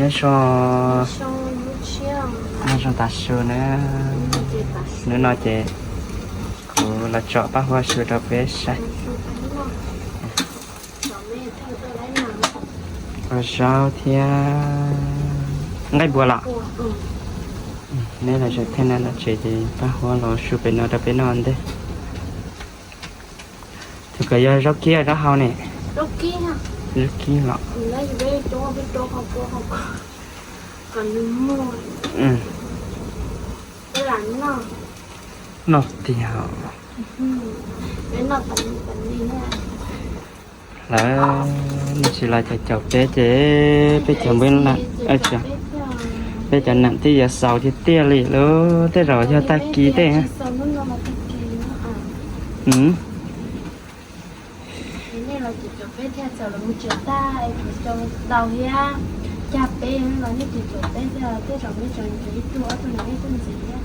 nhớ cho ta sửa nữa nói chị cô là chọn bác hoa sửa đó bé sai rồi sao thì ngay bùa lọ nên là sẽ thế này là chị thì bác hoa lọ sửa bên nó đã bên non đấy thì cái giờ rau kia rau hao này rau kia lọ lấy về cho biết cho học còn mua cái lạnh nó thì hao cái nó phần đi nè là chỉ là chọc chế bây giờ bên là chà bây giờ nặng thì giờ sầu thì tia lì lố thế rồi cho ta ký thế ha bé theo giờ là một triệu ta cho đầu ya cha bé nó như thì chỗ bé giờ thế rồi mới chọn cái tua tôi nói cái gì á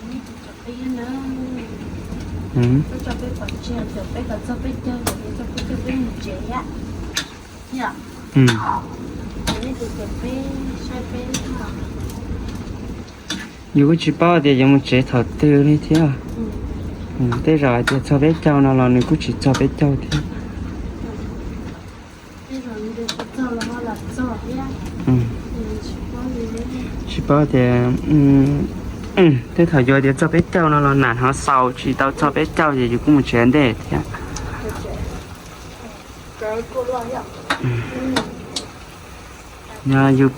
như thì chỗ bé nữa tôi cho bé còn chơi chỗ bé còn cho bé chơi rồi cho bé một triệu á nhở như thì chỗ bé chơi bé hả dù có chỉ bao thì dùng một chế thọ tư này thế à thế rồi thì cho bé cháu nào là mình cũng chỉ cho bé cháu thế chỉ bao thì thế thời giờ thì cho bé cháu nào là nản họ sau chỉ tao cho bé cháu thì cũng một chuyện đấy thế nhà dù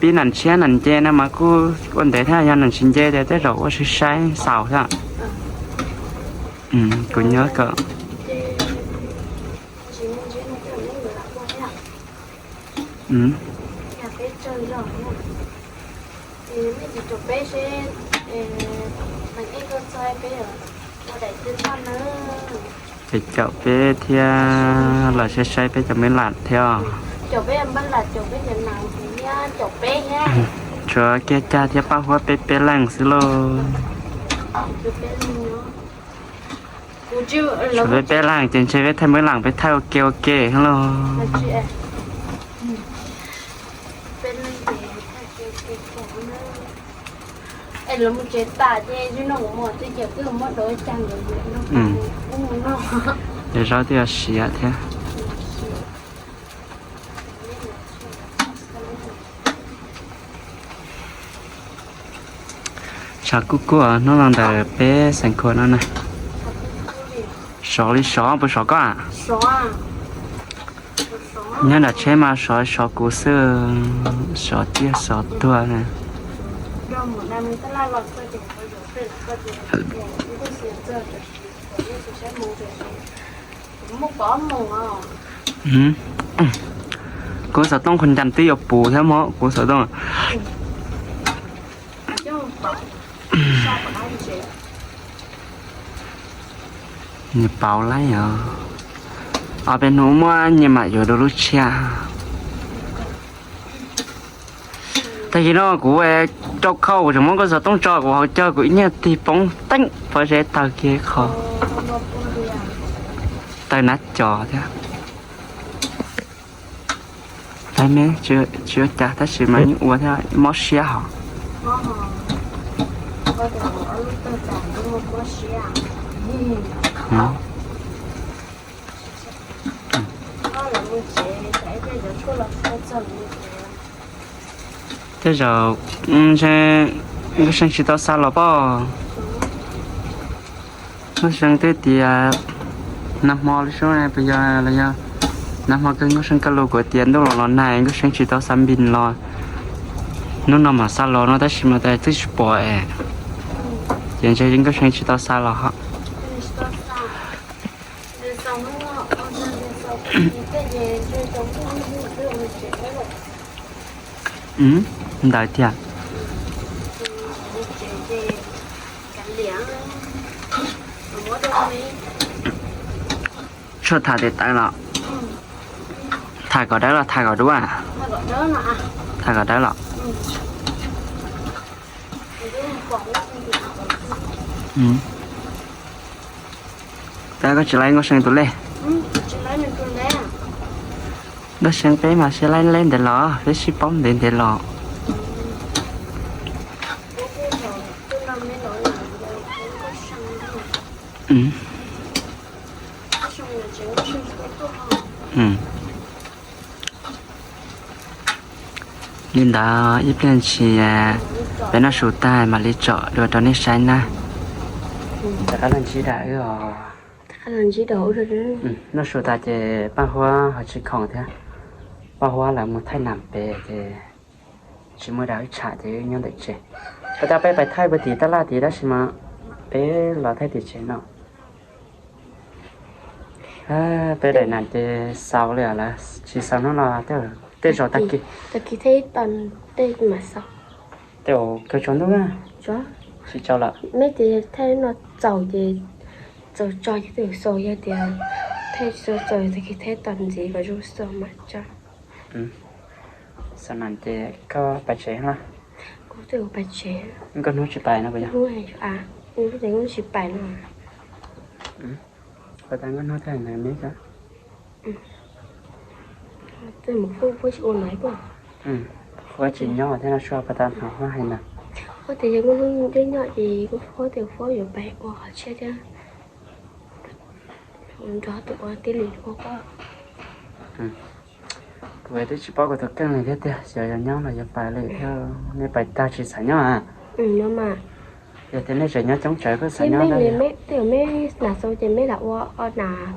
bí nản xe nản che nè mà cô con thấy thay nhà nản xin che thì thế rồi có sự sai sao thế cô nhớ cỡ phải chậu bé thì là sẽ sai bé cho mấy lạt theo chậu bé em bắt là chậu bé nhận nào thì chậu bé nhá cho cái cha thì bao hoa bé lăng xí lô cho bé lăng trên chơi bé thay mấy lăng bé thay kêu kê hello em là một chế tả chứ nó cũng một cái kiểu cứ một đôi chăng rồi nó cũng nó để ra thì xì à thế chả cú nó làm để bé sản khô nó này sò bữa sò có à nhớ là chế mà sò cú sữa sò tia sò tua này cô sợ tôngคนจันทร์ที่อยู่ปูใช่ไหมcô sợ tông nhịp bảo lấy à ở bênนู้นnhịp màอยู่ดูลูกเชียแต่ที่น้องกูจอกเข้าถึงมันก็จะต้องจอกว่าเจอกูเนี่ยตีป้องตั้งเพราะใช้ตาเกี้ยเขาตานัดจอใช่ได้ไหมchưa trả ta chỉ mà những uống theo mót xía hả thế giờ sẽ cái sinh chỉ tao sao là bao nó sinh tới thì năm mò đi số này bây giờ là giờ năm mò cái nó sinh cái lô của tiền đó là này cái sinh chỉ tao sắm pin lo nó nằm mà sao lo nó ta chỉ mà ta tự bỏ hiện giờ những cái sinh chỉ tao sao là họ đại thiệt cho thả để tay lọ thả có đấy là thả có đúng à thả có đấy lọ ta có chỉ lấy ngó sang tụi lê nó sang bé mà sẽ lên để lọ với ship bóng đến để lọ nên đã ít lên chỉ bên nó sụt tai mà lấy chợ rồi cho nên sai na tất cả lần chỉ đã rồi lần chỉ đổ rồi đó nó sụt tai thì ba hoa họ chỉ còn thế ba hoa là một thay nằm bề thì chỉ mới đã trả thì nhau được chứ người ta phải thay bởi tí ta là tí đó chứ mà bé là thay thì chứ nào bé đại nạn thì sao rồi là chỉ sao nó là thế rồi ta kia thấy toàn đây mà sao tiểu cái chỗ đó á chó chỉ cho là mấy thì thấy nó giàu thì giàu cho cái từ sổ ra thì thấy sổ thì khi thấy toàn gì và rú sổ mà cho sao nạn thì có bài chế ha có từ bài chế có nói chỉ bài nó bây giờ nhưng cái nó chỉ bài nó và ta có nói thế này mấy cả từ một phút với ôn nói quá quá chỉ nhỏ thế là cho bà ta học hoa hay nè có thể có những cái nhỏ gì cũng có thể phó ở bài của họ chơi chứ đó tụi con tí lì của có vậy thì chỉ bao cái thực này thế thôi giờ nhau là giờ bài lại theo nên bài ta chỉ xài nhau à nhưng mà giờ thế này sẽ nhau chống trời có xài nhau đâu đấy mấy từ mấy là sau thì mấy là qua là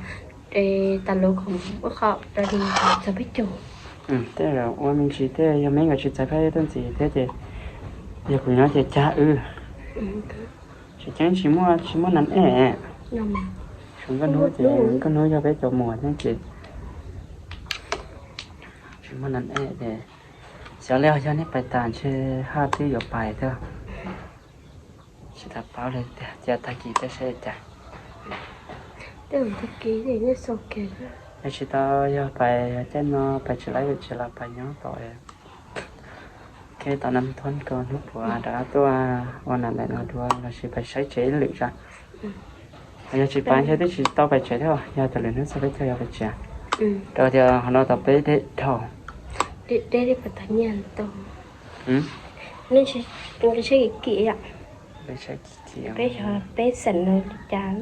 để tận lục không có rồi thì sẽ biết chủ thế là mình chỉ thế giờ mấy người chỉ giải phải đơn gì thế thì giờ cũng nói thì cha chỉ chẳng chỉ muốn nắn chúng có nói cho bé cho mùa thế chị chỉ muốn nắn để xéo leo cho nên bài tàn chơi hai thứ giờ bài thôi chỉ tập báo lên để ta kỳ ta sẽ trả từ thực ký thì nó sâu kề chỉ tao giờ bài trên nó bài chỉ lấy chỉ là bài nhóm tội cái tao năm thôn còn lúc của đã tôiวันนั้นlại nói đùa là chỉ bài sai chế lựa ra giờ chỉ bài thế thì chỉ tao bài chế thôi giờ tao lên nó sẽ biết theo bài chế rồi thì họ nói tập bé để thầu để phải tận nhận tôi nên chỉ tôi sẽ kỹ ạ bé cho bé sẵn rồi trả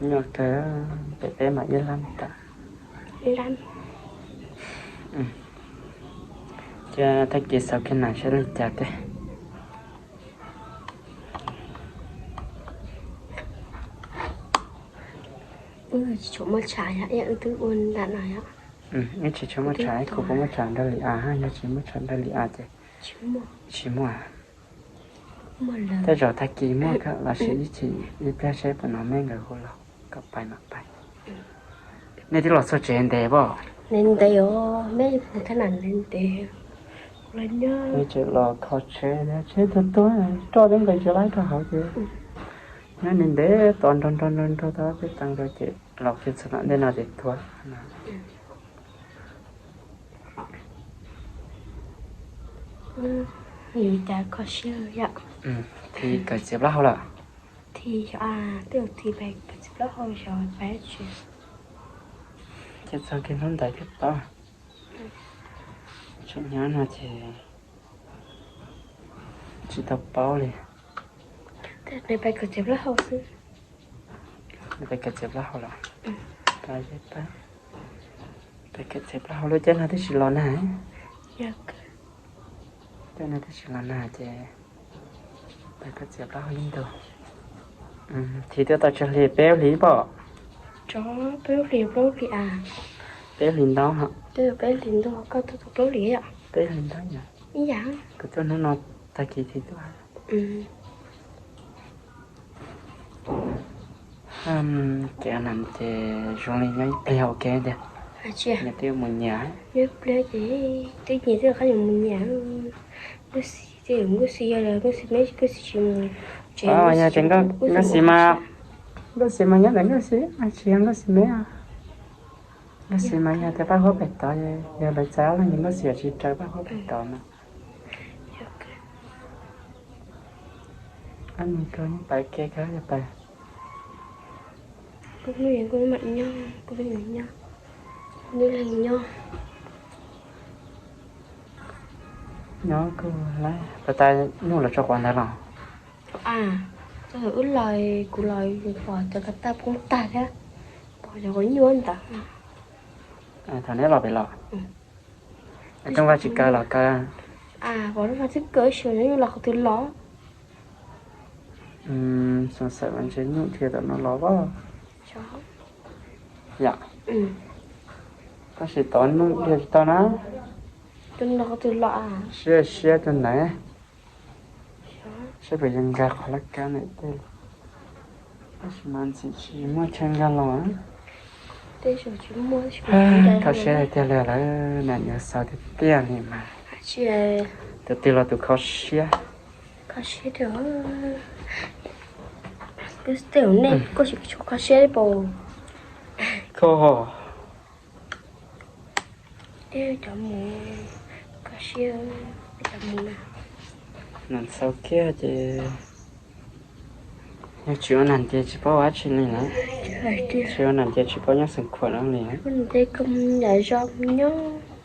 nhưng cái bé mà yên lắm ta lắm cho thầy kia sau khi nào sẽ lên chặt đấy chỗ mà trái á em cứ uốn đạn này á em chỉ chỗ mà trái cũng có mà chọn đây là ha nhưng chỉ mà chọn đây là thế chỉ mua thế rồi thầy kia mua cái là chỉ bé sẽ phải nói mấy người hồ lô gặp bài mặc bài nên thì lo số chuyện đấy bỏ nên đấy ô mấy phụ thân ăn lên đấy lên nhá mấy chuyện lo khó chơi đấy chơi thật tối cho đến cái chơi lại cho họ chứ nên để toàn đó biết tăng rồi chị lọc chuyện sự nạn đây là để thua nhiều ta có chơi ạ thì cái xếp lao là thì tiêu thì bài xếp lao rồi bài chuyện chết sao cái nó đại tiếp to chuyện nhớ là thì chỉ tập bao đi để bài cái xếp lao chứ bài cái xếp lao là bài cái xếp lao luôn chứ là cái gì lo này cho nên cái gì lo này thì bài cái xếp lao liên tục thì tôi cho lì béo lì bỏ chó béo lì bé linh đó hả bé linh đó có tôi béo lì ạ bé linh đó nhỉ dạ cái cho nó ta kỳ thì tôi cái làm thì rồi ngay bèo cái đấy nhà tiêu một nhà nhớ bèo gì cái gì thì có một nhà cái gì thì cái gì là cái gì mấy cái gì nhà chẳng có cái gì mà nhớ đến cái gì chỉ ăn cái gì mấy cái gì mà nhà thì bác hốt bạch tỏi giờ bạch giáo là những cái gì chỉ trái bác hốt bạch tỏi mà anh mình coi những bài kia khá là bài có người mạnh nhau Như là nho. Nó cứ lấy bà tay nó là cho quán đó rồi. À, cho thử lời của lời bỏ cho các ta cũng ta đó. Bỏ cho có nhiều anh ta. Thằng này lọ bị lọ. Trong vai chỉ cài lọ cài. À, bỏ nó thích cỡ sửa như là không thứ ló. Xong sợ bạn chế nhụ thiệt nó ló quá. Chó. Dạ. Có sĩ tón nó điều tón á. Chân là không thứ lọ à. Xe chân này. Sẽ phải dân gà khó lắc cá này tên. Có sĩ mang chỉ mua chân gà lọ á. Đây rồi chỉ mua. Có xe này tên là nạn nhớ sao thì tiền này mà. Chị là... Từ từ là tụi khó xe. Khó xe đó. Cái tiểu này có chỉ cho khó xe bồ. Cô. Đây cho mua. Khó xe. Cho mua nào. Nạn sau kia thì... Nhưng chú nạn thì chỉ bảo quá chuyện này nữa. Chú nạn thì chỉ bảo nhắc sẵn khuẩn lắm này. Mình đây không để cho nhớ.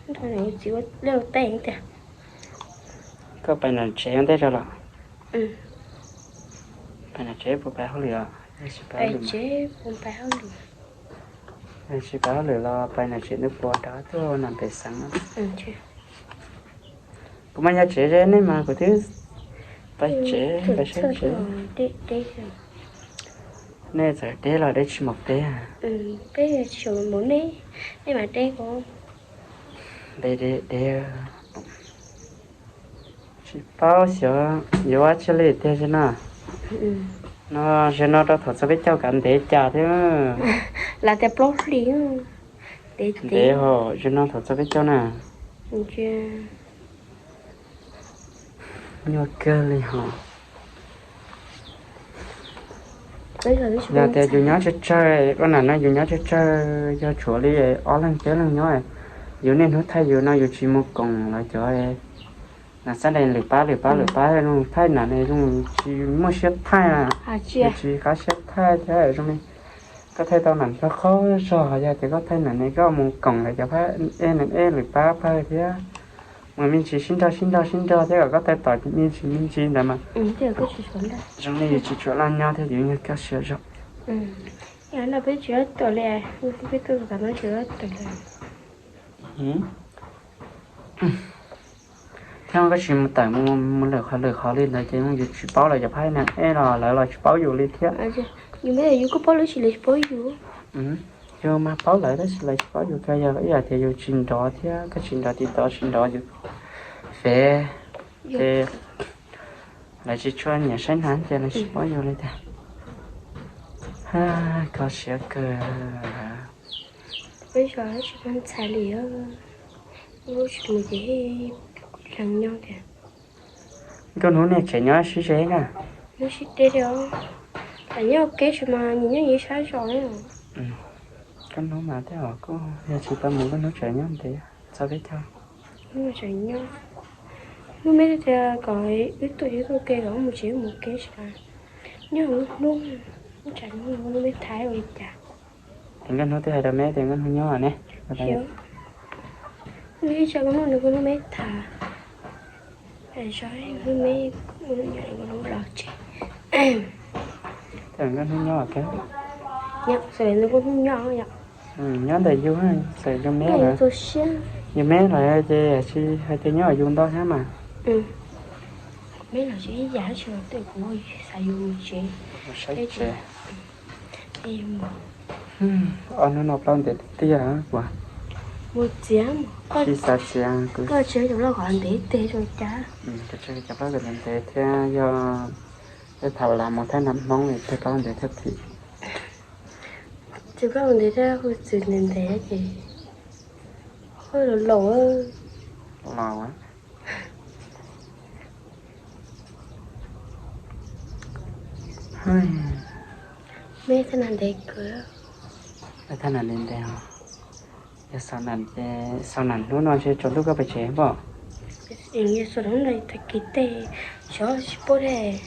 Thôi này chỉ có leo tên kìa. Có bài nào chế không thế cho lọ? Bài nào chế bộ bài hông lửa? Bài chế bộ bài hông lửa. Bài chế báo lửa lo bài nào chế nước bò đó thôi nằm bề sáng lắm. Chứ. Cũng mà nhà chế ra này mà có thứ bài chế chế. Đây Nè giờ đây là đây chỉ một đây à? Đây là chỉ một món đấy. Đây mà đây có. Đây chỉ bao giờ nhiều quá chứ lấy thế chứ nào? Nó cho nó đó thật sự biết cho cảnh để trả thế mà. Là cái blog liền. Để họ cho nó thật sự biết cho nè. Chưa. Nhiều cơ liền họ. Giờ thì dù nhớ chơi con nào nó dù nhớ chơi cho chúa đi ó lên kế lên nhớ dù nên hút thay dù nó dù chỉ một còng là cho là sáng đây lửa bá luôn thay là này luôn chỉ một xếp thay là chỉ có xếp thay thế ở trong này có thay tao nằm nó khó rồi giờ thì có thay là này có một còng là cho phải em lửa bá phải thế mà mình chỉ xin cho thế là có thay tỏi mình chỉ là mà thì có chỉ chuẩn đấy trong này chỉ chuẩn là nhau theo như các sửa rồi cái là biết chữa tội lệ biết tôi cảm thấy chữa tội lệ theo cái chuyện tại muốn lời khó lên là chỉ muốn chỉ báo lại cho phải nè là chỉ báo dù lên thế nhưng mà dù có báo lại chỉ là báo dù nhưng mà báo lại đó chỉ là chỉ báo dù cái giờ thì dù trình độ thế cái trình độ dù về là chỉ cho nhà sinh hán cho nó chỉ báo dù lên thế có sẽ cơ bây giờ chỉ cần xài lìa lúc chúng mình rằng nhau kìa con nó này chạy nhau xí xé nè nó xí đê đâu là nhau kế chứ mà nhìn nhau như sáng rồi đấy con nó mà thế hả cô giờ chỉ ba muốn con nó chạy nhau thế sao biết theo nó chạy nhau nó mấy cái gọi ít tuổi tôi kêu gọi một chỉ một kế chứ nhưng luôn nó chạy nhau nó mới thái rồi chả tiếng con nó thế là mấy tiếng con không nhau à nè hiểu nghĩ cho con nó mới thả để cho nó mới nhảy nó lọt chị tiếng con không nhau à cái nhặt rồi nó cũng nhỏ nhặt nhớ đầy vô ha sợi cho mé rồi như mé rồi thì hai tay nhớ dùng đó hả mà mấy là chỉ giả cho tôi cũng hơi xài dùng chị cái chị em nó nộp lên để tia hả quả một chén chỉ sao chén có chơi chúng nó gọi là để tê rồi cha cái chơi chụp nó gần để theo do cái thầu làm một tháng năm món này tôi có để thất thị chỉ có để ra hồi sự nên thế thì hơi lỗ á mấy cái này để cửa cái thằng này lên đây hả giờ sau này nó sẽ cho lúc các bạn trẻ bỏ như số đó này thật kỳ tệ cho sport này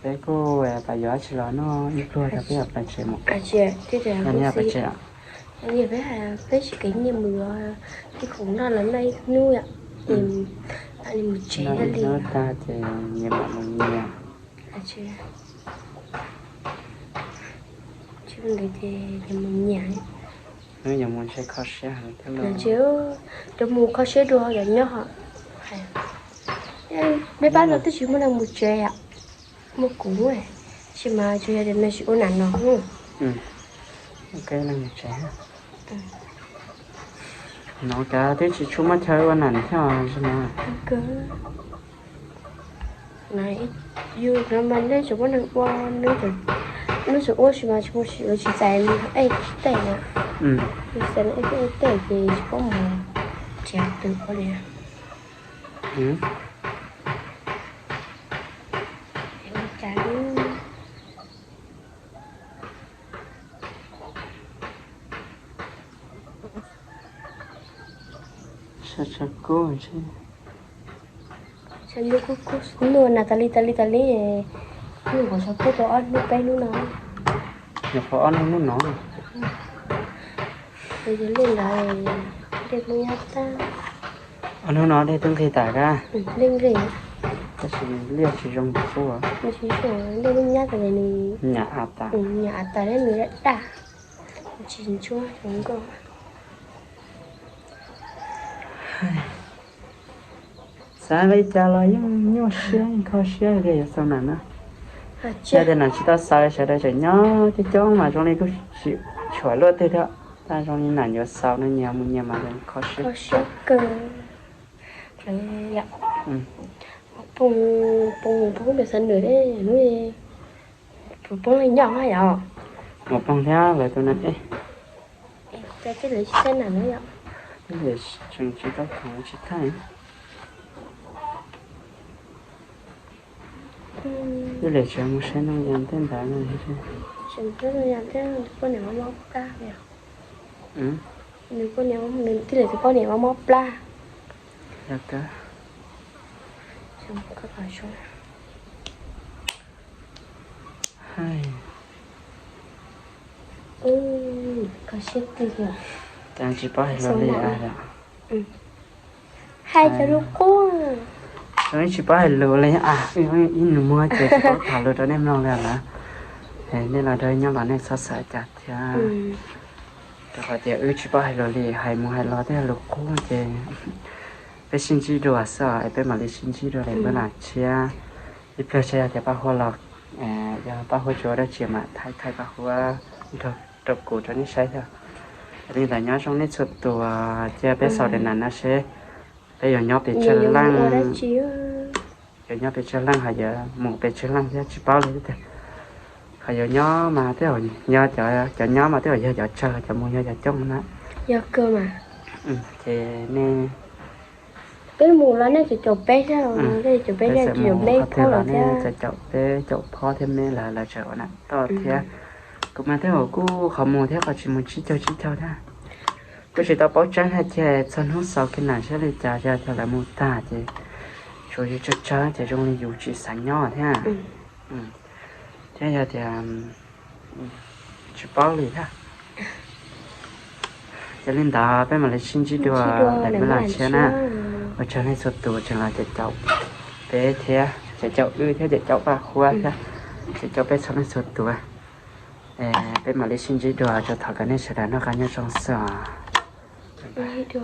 cái cô bà giỏi chỉ là nó ít thôi là bây giờ bạn trẻ một chị thế là nhà bạn trẻ anh nhìn phải chỉ cái nhiều mưa cái khủng đó là này nuôi ạ anh một chế nó đi nó ta thì nhiều mà mình nhiều à chưa chứ người thì nhà mình nhảy nó nhiều muốn sẽ khó sẽ hàng thế là nào chứ tôi mua khó sẽ đua là nhớ họ mấy bác nó tới chỉ muốn làm một chế ạ một củ này chỉ mà chơi để mình chịu nản nó ok là một trẻ nó cả thế chỉ chúng mà chơi vào nản theo chứ mà cứ này yêu nó mình đấy chúng nó qua nó sẽ ôi mà chúng chỉ dạy mình ấy tệ nè thì sẽ là cái tệ thì có một chèo từ có đi tránh sao cô chứฉันดูกูนวลนะตาลีนี่ของฉันพูดตัวอ้อนไม่ไปนู่นนะ อย่าพออ้อนนู่นเนาะ ไปจะเล่นอะไรเด็กไม่ยัดตา อ้อนนู่นเนาะได้ตั้งทีตากะ เล่นเร่ง ก็สิเรียกสิจงซัว ไม่ใช่ช่วงเล่นไม่ยัดอะไรนี่ หน้าอาตา nhà ta đấy người đã đà chín chua chúng con sao lấy cha lo nhớ xương khó xương cái sao nè nó gia đình là chỉ ta sao sẽ đây chỉ nhớ cái chỗ mà trong này có chịu chổi luôn thế đó ta trong này là nhớ sao nó nhà mình nhà mà nên khó xương cơ rồi ạ bông bị sân nữa đấy nuôi bông này nhỏ hay ạ một bông theo về tôi nói cái lấy sen nào nữa ạ cái để chừng chỉ có không chỉ thay cái để cho một sen nó dàn tên đại này chứ chừng cái nó dàn tên con nào móc ca vậy nếu con nào mình cái để con nào móc pla được cả chừng các bạn cho hai có xếp đi rồi đang chỉ bảo là đi à đó hai cho nó cô nói chỉ bảo là lấy à in mua chỉ có thảo luận cho em lo là nên là đây nhau bạn này sát sải chặt cha rồi thì chỉ bảo là đi hay mua hay lo thế là cô thìไปชินจีดัวซะไอ้ไปมาเลยชินจีดัวเลยเมื่อไหร่เชียอีเพื่อเชียแต่ป้าหัวเราอย่าป้าหัวจัวได้เชียมาไทยป้าหัวดอกกูตอนนี้ใช้เถอะอันนี้แต่ย้อนช่องนี้สุดตัวเจ้าไปสอบเด่นนั้นนะเชไปอย่างย้อนไปเชิญล่างอย่างย้อนไปเชิญล่างหายหมูไปเชิญล่างเจ้าชิเป้าเลยแต่หายย้อนมาเท่าย้อนจะย้อนมาเท่าจะเชิญจะมูจะจ้องนะ do cơ mà thì nên cái mùa lá này chỉ chụp bé sao cái chụp bé ra chụp bé khó là thế chụp bé chụp khó thêm nên là chợ nè to thế cũng mà thế ở cô không mua thế còn chỉ muốn chỉ cho thôi cô chỉ tao bảo trắng hay chè chân hút sau cái nào sẽ lấy trả cho là mua ta thì cho chơi thì trong này dùng chỉ sáng nhỏ thế à thế giờ thì chỉ bảo lì thôi cho nên đó bé mà lấy xin chỉ đùa để mới làm chơi nè ở trên này sốt tủa chẳng là để chậu bé thế để chậu thế để chậu ba khoa thế để chậu bé sau này sốt tủa bé mà lấy xin chỉ đùa cho thằng cái này sẽ là nó cái nhau trong sờ đùa